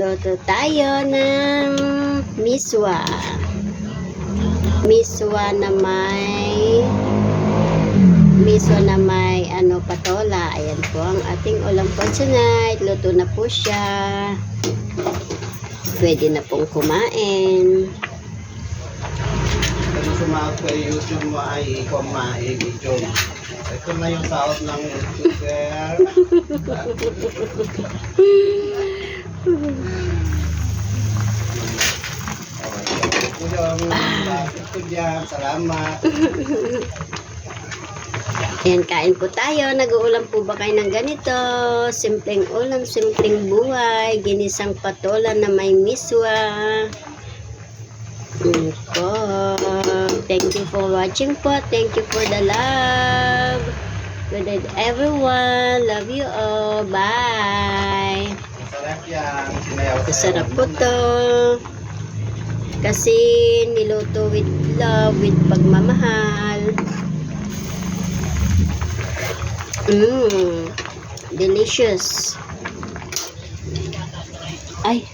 Magluto tayo ng miswa. Miswa na may patola. Ayan po ang ating ulam po tonight. Luto na po siya. Pwede na pong kumain. Kung sumahod ko yung YouTube mo ay ikaw video. Ito na yung sahod ng YouTuber. Salamat. Ayan, kain po tayo. Nag-uulam po ba kayo ng ganito? Simpleng ulam, simpleng buhay. Ginisang patola na may miswa. Po. Thank you for watching po. Thank you for the love. Good night everyone. Love you all. Bye. Masarap yan. Sinayaw sa Masarap po to. Kasi niluto with love, with pagmamahal. Delicious. Ay.